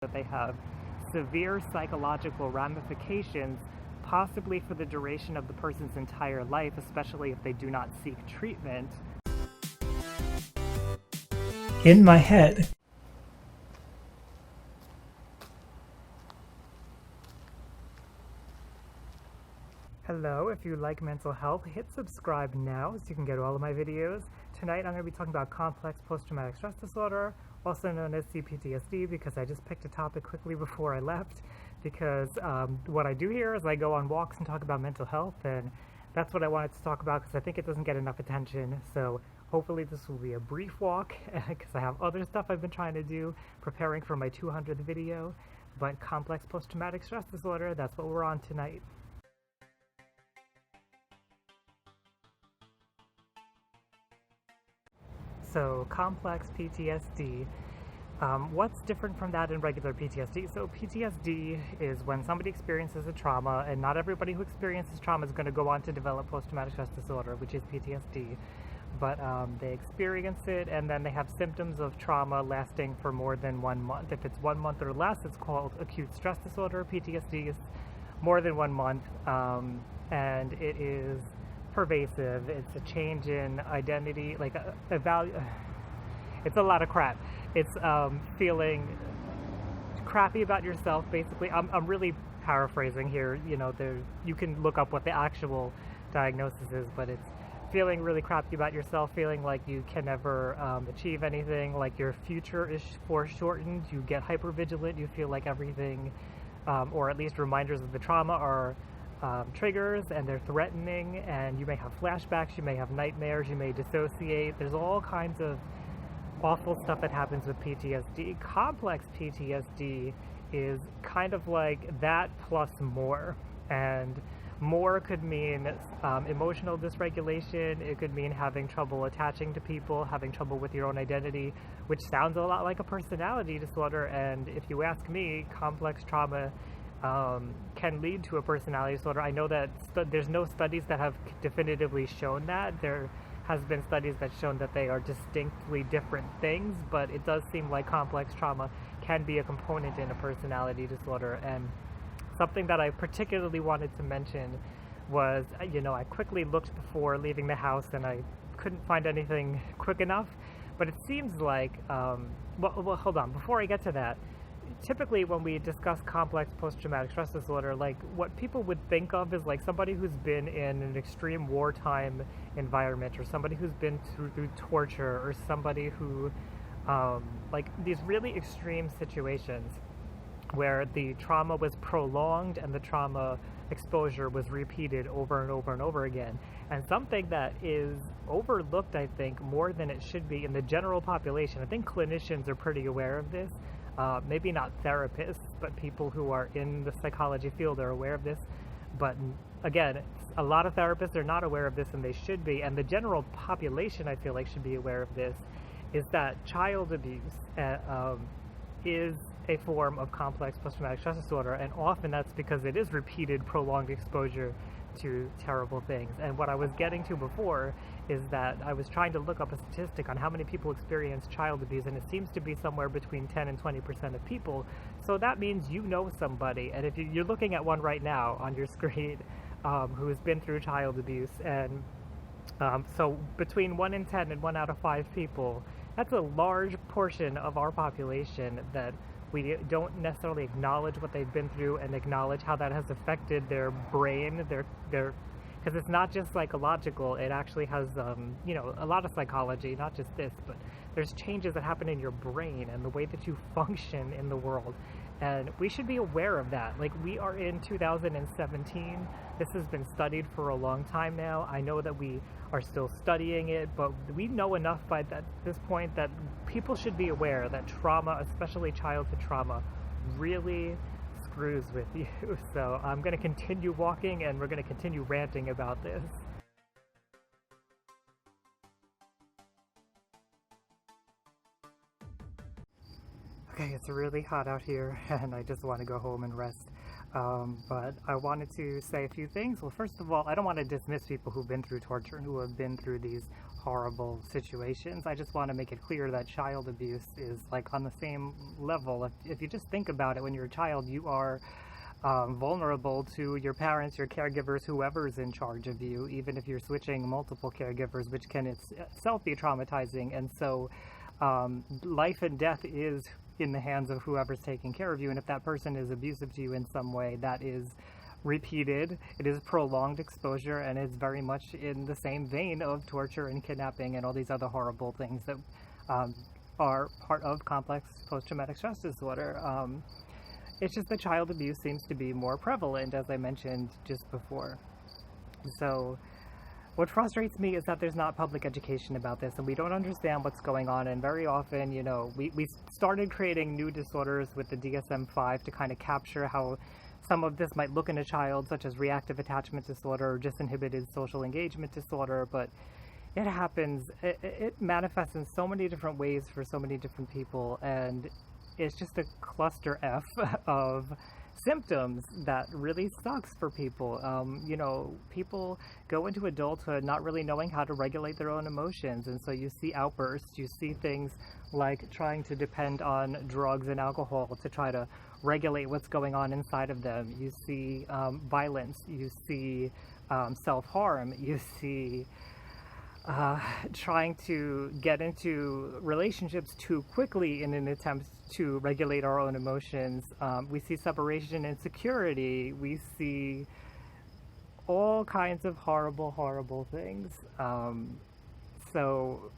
that they have severe psychological ramifications, possibly for the duration of the person's entire life, especially if they do not seek treatment. In my head. Hello, if you like mental health, hit subscribe now so you can get all of my videos. Tonight I'm going to be talking about complex post-traumatic stress disorder, also known as CPTSD, because I just picked a topic quickly before I left, because what I do here is I go on walks and talk about mental health, and that's what I wanted to talk about because I think it doesn't get enough attention. So hopefully this will be a brief walk, because I have other stuff I've been trying to do, preparing for my 200th video, but complex post-traumatic stress disorder, that's what we're on tonight. So, complex PTSD. What's different from that in regular PTSD? So PTSD is when somebody experiences a trauma, and not everybody who experiences trauma is going to go on to develop post-traumatic stress disorder, which is PTSD. But they experience it, and then they have symptoms of trauma lasting for more than 1 month. If it's 1 month or less, it's called acute stress disorder. PTSD is more than 1 month, and it is pervasive. It's a change in identity, like a value. It's a lot of crap. It's feeling crappy about yourself, basically. I'm really paraphrasing here. You know, you can look up what the actual diagnosis is, but it's feeling really crappy about yourself, feeling like you can never achieve anything, like your future is foreshortened. You get hypervigilant. You feel like everything, or at least reminders of the trauma, are triggers, and they're threatening, and you may have flashbacks, you may have nightmares, you may dissociate. There's all kinds of awful stuff that happens with PTSD. Complex PTSD is kind of like that plus more, and more could mean emotional dysregulation. It could mean having trouble attaching to people, having trouble with your own identity, which sounds a lot like a personality disorder. And if you ask me, complex trauma can lead to a personality disorder. I know that there's no studies that have definitively shown that. There has been studies that shown that they are distinctly different things, but it does seem like complex trauma can be a component in a personality disorder. And something that I particularly wanted to mention was, you know, I quickly looked before leaving the house and I couldn't find anything quick enough, but it seems like, well, hold on, before I get to that, typically when we discuss complex post-traumatic stress disorder, like what people would think of is like somebody who's been in an extreme wartime environment, or somebody who's been through torture, or somebody who like these really extreme situations where the trauma was prolonged and the trauma exposure was repeated over and over and over again. And something that is overlooked, I think, more than it should be in the general population. I think clinicians are pretty aware of this. Maybe not therapists, but people who are in the psychology field are aware of this. But again, a lot of therapists are not aware of this, and they should be. And the general population, I feel like, should be aware of this, is that child abuse is a form of complex post-traumatic stress disorder, and often that's because it is repeated, prolonged exposure to terrible things. And what I was getting to before is that I was trying to look up a statistic on how many people experience child abuse, and it seems to be somewhere between 10 and 20% of people. So that means you know somebody, and if you're looking at one right now on your screen who has been through child abuse, and so between 1 in 10 and 1 out of 5 people, that's a large portion of our population that we don't necessarily acknowledge what they've been through and acknowledge how that has affected their brain, because it's not just psychological, it actually has, you know, a lot of psychology, not just this, but there's changes that happen in your brain and the way that you function in the world. And we should be aware of that. Like, we are in 2017. This has been studied for a long time now. I know that we are still studying it, but we know enough by this point that people should be aware that trauma, especially childhood trauma, really screws with you. So I'm going to continue walking, and we're going to continue ranting about this. Okay, it's really hot out here, and I just want to go home and rest. But I wanted to say a few things. Well, first of all, I don't want to dismiss people who've been through torture and who have been through these horrible situations. I just want to make it clear that child abuse is like on the same level. If you just think about it, when you're a child, you are vulnerable to your parents, your caregivers, whoever's in charge of you, even if you're switching multiple caregivers, which can itself be traumatizing. And so life and death is in the hands of whoever's taking care of you. And if that person is abusive to you in some way, that is repeated, it is prolonged exposure, and it's very much in the same vein of torture and kidnapping and all these other horrible things that are part of complex post-traumatic stress disorder. It's just that child abuse seems to be more prevalent, as I mentioned just before. So what frustrates me is that there's not public education about this, and we don't understand what's going on. And very often, you know, we started creating new disorders with the DSM-5 to kind of capture how some of this might look in a child, such as reactive attachment disorder or disinhibited social engagement disorder, but it happens, it manifests in so many different ways for so many different people, and it's just a cluster F of symptoms that really sucks for people. You know, people go into adulthood not really knowing how to regulate their own emotions, and so you see outbursts, you see things like trying to depend on drugs and alcohol to try to regulate what's going on inside of them. You see violence, you see self-harm, you see trying to get into relationships too quickly in an attempt to regulate our own emotions. We see separation and insecurity. We see all kinds of horrible, horrible things. So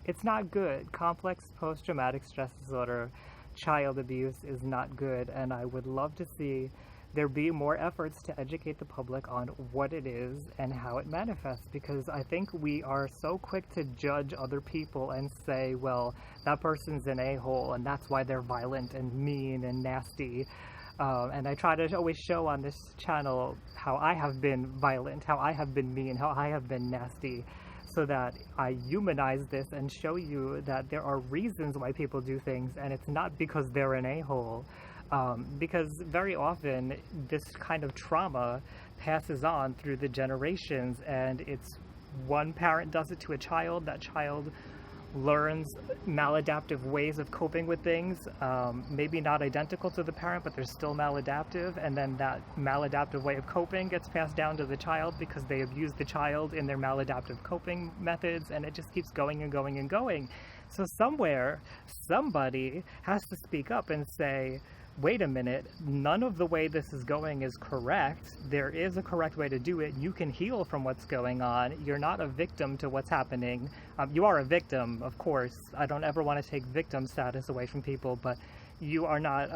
it's not good. Complex post-traumatic stress disorder, child abuse is not good, and I would love to see there be more efforts to educate the public on what it is and how it manifests, because I think we are so quick to judge other people and say, well, that person's an a-hole and that's why they're violent and mean and nasty. And I try to always show on this channel how I have been violent, how I have been mean, how I have been nasty, so that I humanize this and show you that there are reasons why people do things, and it's not because they're an a-hole. Because very often this kind of trauma passes on through the generations, and it's one parent does it to a child, that child learns maladaptive ways of coping with things, maybe not identical to the parent, but they're still maladaptive, and then that maladaptive way of coping gets passed down to the child because they abuse the child in their maladaptive coping methods, and it just keeps going and going and going. So somewhere, somebody has to speak up and say, wait a minute, none of the way this is going is correct. There is a correct way to do it. You can heal from what's going on. You're not a victim to what's happening. You are a victim, of course. I don't ever want to take victim status away from people, but you are not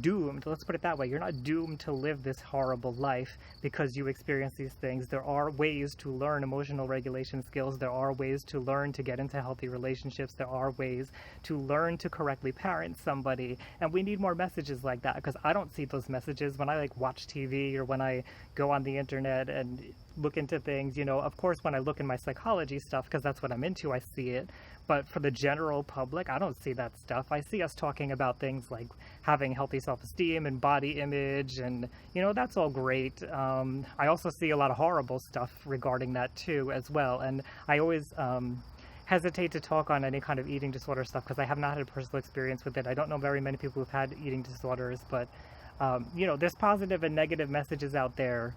doomed. Let's put it that way. You're not doomed to live this horrible life because you experience these things. There are ways to learn emotional regulation skills. There are ways to learn to get into healthy relationships. There are ways to learn to correctly parent somebody. And we need more messages like that, because I don't see those messages when I like watch TV or when I go on the internet and look into things. You know, of course, when I look in my psychology stuff, because that's what I'm into, I see it. But for the general public, I don't see that stuff. I see us talking about things like having healthy self-esteem and body image, and, you know, that's all great. I also see a lot of horrible stuff regarding that too as well. And I always hesitate to talk on any kind of eating disorder stuff because I have not had a personal experience with it. I don't know very many people who've had eating disorders, but, you know, there's positive and negative messages out there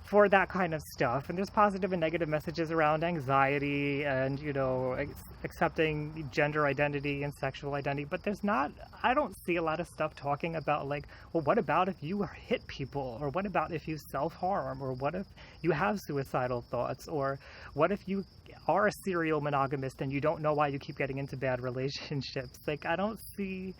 for that kind of stuff, and there's positive and negative messages around anxiety and, you know, accepting gender identity and sexual identity, but there's not, I don't see a lot of stuff talking about like, well, what about if you hit people, or what about if you self-harm, or what if you have suicidal thoughts, or what if you are a serial monogamist and you don't know why you keep getting into bad relationships. Like, I don't see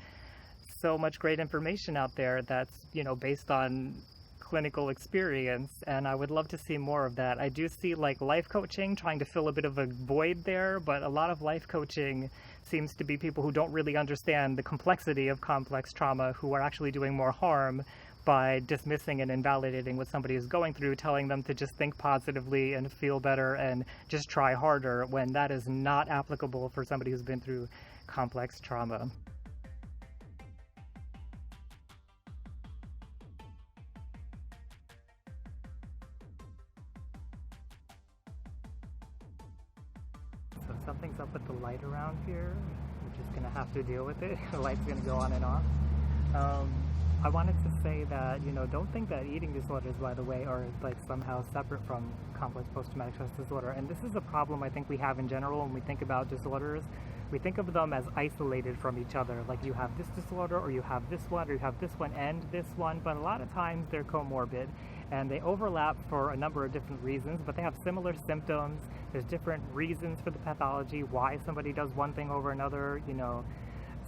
so much great information out there that's, you know, based on clinical experience, and I would love to see more of that. I do see like life coaching trying to fill a bit of a void there, but a lot of life coaching seems to be people who don't really understand the complexity of complex trauma, who are actually doing more harm by dismissing and invalidating what somebody is going through, telling them to just think positively and feel better and just try harder, when that is not applicable for somebody who's been through complex trauma. Something's up with the light around here. We're just gonna have to deal with it. The light's gonna go on and off. I wanted to say that, you know, don't think that eating disorders, by the way, are like somehow separate from complex post-traumatic stress disorder. And this is a problem I think we have in general when we think about disorders. We think of them as isolated from each other. Like you have this disorder, or you have this one, or you have this one and this one. But a lot of times they're comorbid and they overlap for a number of different reasons, but they have similar symptoms. There's different reasons for the pathology, why somebody does one thing over another. You know,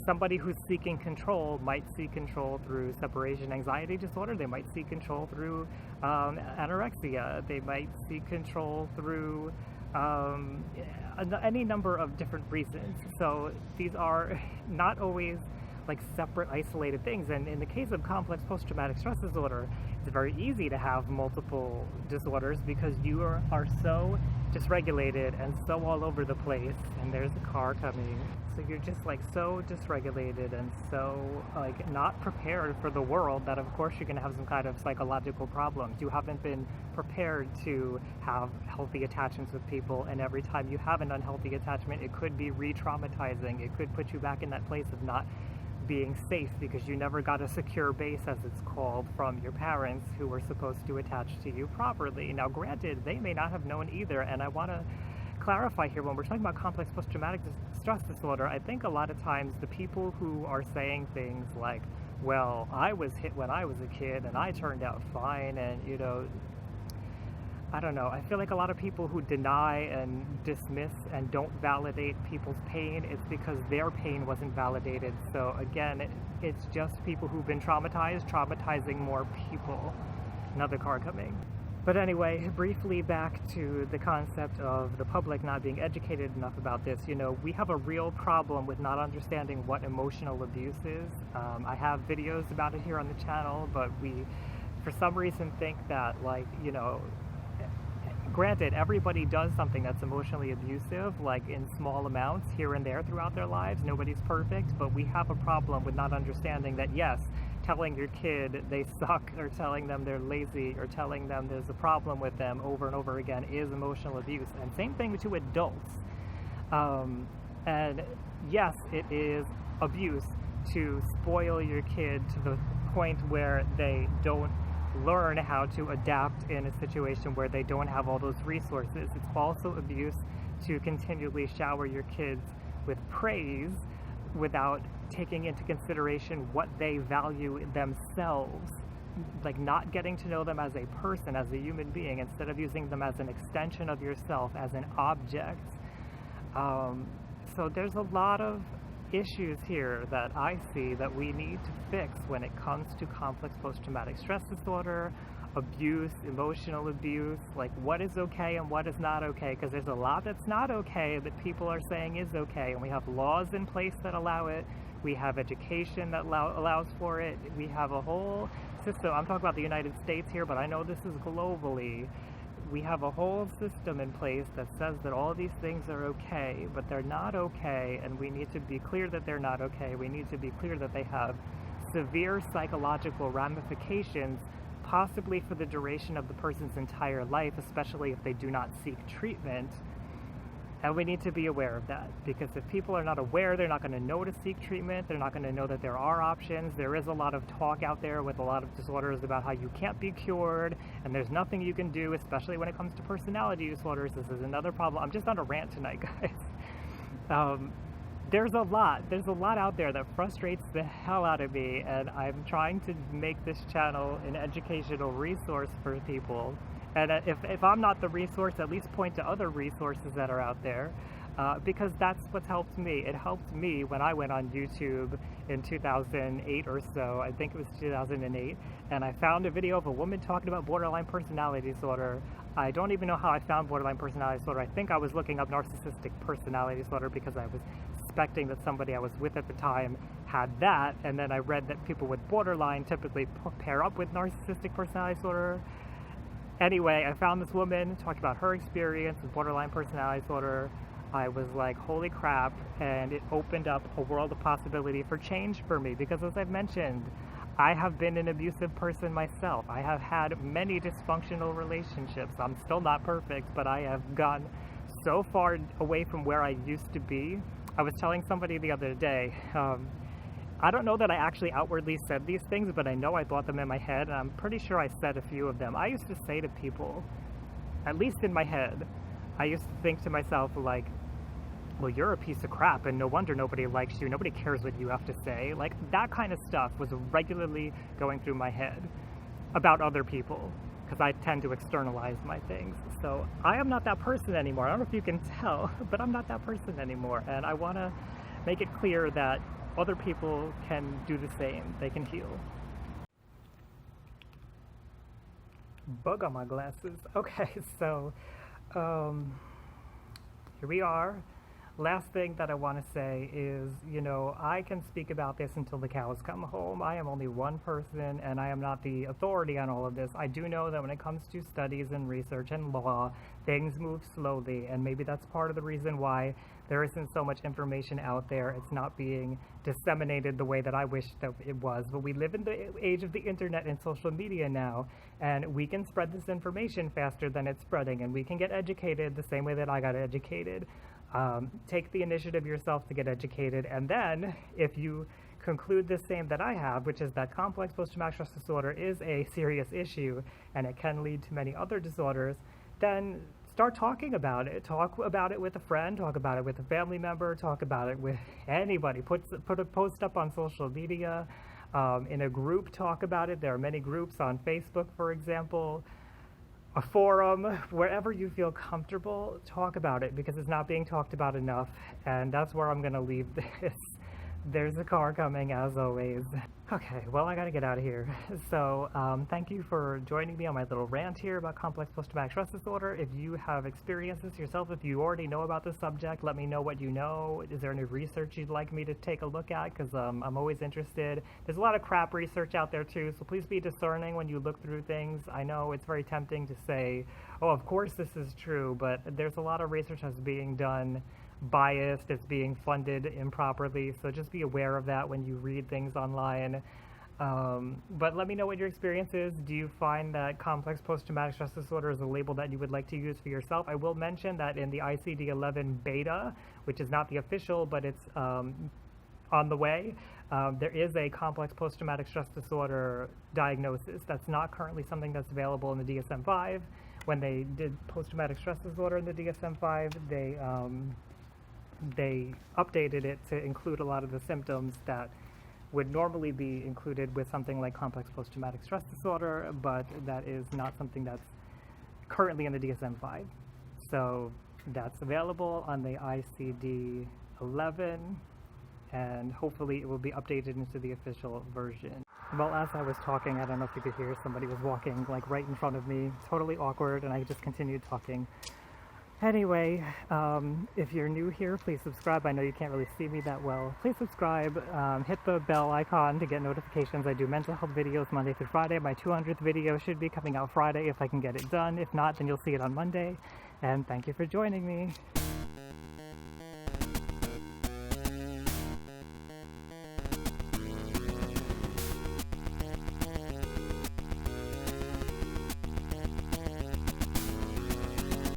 somebody who's seeking control might seek control through separation anxiety disorder. They might seek control through anorexia. They might seek control through any number of different reasons. So these are not always like separate, isolated things. And in the case of complex post-traumatic stress disorder, it's very easy to have multiple disorders because you are so dysregulated and so all over the place. And there's a car coming. So you're just like so dysregulated and so like not prepared for the world that of course you're going to have some kind of psychological problems. You haven't been prepared to have healthy attachments with people, and every time you have an unhealthy attachment, it could be re-traumatizing. It could put you back in that place of not being safe because you never got a secure base, as it's called, from your parents who were supposed to attach to you properly. Now granted, they may not have known either, and I want to clarify here, when we're talking about complex post-traumatic stress disorder, I think a lot of times the people who are saying things like, well, I was hit when I was a kid and I turned out fine, and you know, I don't know, I feel like a lot of people who deny and dismiss and don't validate people's pain, it's because their pain wasn't validated. So again, it's just people who've been traumatized, traumatizing more people. Another car coming. But anyway, briefly back to the concept of the public not being educated enough about this. You know, we have a real problem with not understanding what emotional abuse is. I have videos about it here on the channel, but we, for some reason, think that, like, you know, granted, everybody does something that's emotionally abusive, like in small amounts here and there throughout their lives. Nobody's perfect, but we have a problem with not understanding that, yes, telling your kid they suck, or telling them they're lazy, or telling them there's a problem with them over and over again is emotional abuse. And same thing to adults. And yes, it is abuse to spoil your kid to the point where they don't learn how to adapt in a situation where they don't have all those resources. It's also abuse to continually shower your kids with praise without taking into consideration what they value themselves, like not getting to know them as a person, as a human being, instead of using them as an extension of yourself, as an object. So there's a lot of issues here that I see that we need to fix when it comes to complex post-traumatic stress disorder, abuse, emotional abuse, like what is okay and what is not okay, because there's a lot that's not okay that people are saying is okay, and we have laws in place that allow it, we have education that allows for it, we have a whole system. I'm talking about the United States here, but I know this is globally. We have a whole system in place that says that all these things are okay, but they're not okay, and we need to be clear that they're not okay. We need to be clear that they have severe psychological ramifications, possibly for the duration of the person's entire life, especially if they do not seek treatment. And we need to be aware of that, because if people are not aware, they're not going to know to seek treatment. They're not going to know that there are options. There is a lot of talk out there with a lot of disorders about how you can't be cured, and there's nothing you can do, especially when it comes to personality disorders. This is another problem. I'm just on a rant tonight, guys. There's a lot out there that frustrates the hell out of me, and I'm trying to make this channel an educational resource for people. And if I'm not the resource, at least point to other resources that are out there, because that's what's helped me. It helped me when I went on YouTube in 2008 or so, I think it was 2008, and I found a video of a woman talking about borderline personality disorder. I don't even know how I found borderline personality disorder. I think I was looking up narcissistic personality disorder because I was suspecting that somebody I was with at the time had that, and then I read that people with borderline typically pair up with narcissistic personality disorder. Anyway, I found this woman talking about her experience with borderline personality disorder. I was like, holy crap, and it opened up a world of possibility for change for me, because as I've mentioned, I have been an abusive person myself. I have had many dysfunctional relationships. I'm still not perfect, but I have gone so far away from where I used to be. I was telling somebody the other day, I don't know that I actually outwardly said these things, but I know I thought them in my head, and I'm pretty sure I said a few of them. I used to say to people, at least in my head, I used to think to myself like, well, you're a piece of crap and no wonder nobody likes you, nobody cares what you have to say. Like, that kind of stuff was regularly going through my head about other people, because I tend to externalize my things. So I am not that person anymore. I don't know if you can tell, but I'm not that person anymore, and I want to make it clear that other people can do the same. They can heal. Bug on my glasses. Okay, so here we are. Last thing that I want to say is, you know, I can speak about this until the cows come home. I am only one person, and I am not the authority on all of this. I do know that when it comes to studies and research and law, things move slowly, and maybe that's part of the reason why there isn't so much information out there. It's not being disseminated the way that I wish that it was. But we live in the age of the internet and social media now, and we can spread this information faster than it's spreading, and we can get educated the same way that I got educated. Take the initiative yourself to get educated, and then if you conclude the same that I have, which is that complex post-traumatic stress disorder is a serious issue and it can lead to many other disorders, then start talking about it. Talk about it with a friend, talk about it with a family member, talk about it with anybody. Put a post up on social media, in a group, talk about it. There are many groups on Facebook, for example, a forum, wherever you feel comfortable, talk about it, because it's not being talked about enough, and that's where I'm gonna leave this. There's a car coming, as always. Okay, well, I gotta get out of here. So, thank you for joining me on my little rant here about complex post-traumatic stress disorder. If you have experienced this yourself, if you already know about the subject, let me know what you know. Is there any research you'd like me to take a look at? Because I'm always interested. There's a lot of crap research out there too, so please be discerning when you look through things. I know it's very tempting to say, oh, of course this is true, but there's a lot of research that's being done biased, it's being funded improperly, so just be aware of that when you read things online. But let me know what your experience is. Do you find that complex post-traumatic stress disorder is a label that you would like to use for yourself? I will mention that in the ICD-11 beta, which is not the official, but it's on the way, there is a complex post-traumatic stress disorder diagnosis. That's not currently something that's available in the DSM-5. When they did post-traumatic stress disorder in the DSM-5, they updated it to include a lot of the symptoms that would normally be included with something like complex post-traumatic stress disorder, but that is not something that's currently in the DSM-5. So that's available on the ICD-11, and hopefully it will be updated into the official version. Well, as I was talking, I don't know if you could hear, somebody was walking like right in front of me, totally awkward, and I just continued talking. Anyway, if you're new here, please subscribe. I know you can't really see me that well. Please subscribe, hit the bell icon to get notifications. I do mental health videos Monday through Friday. My 200th video should be coming out Friday if I can get it done. If not, then you'll see it on Monday. And thank you for joining me.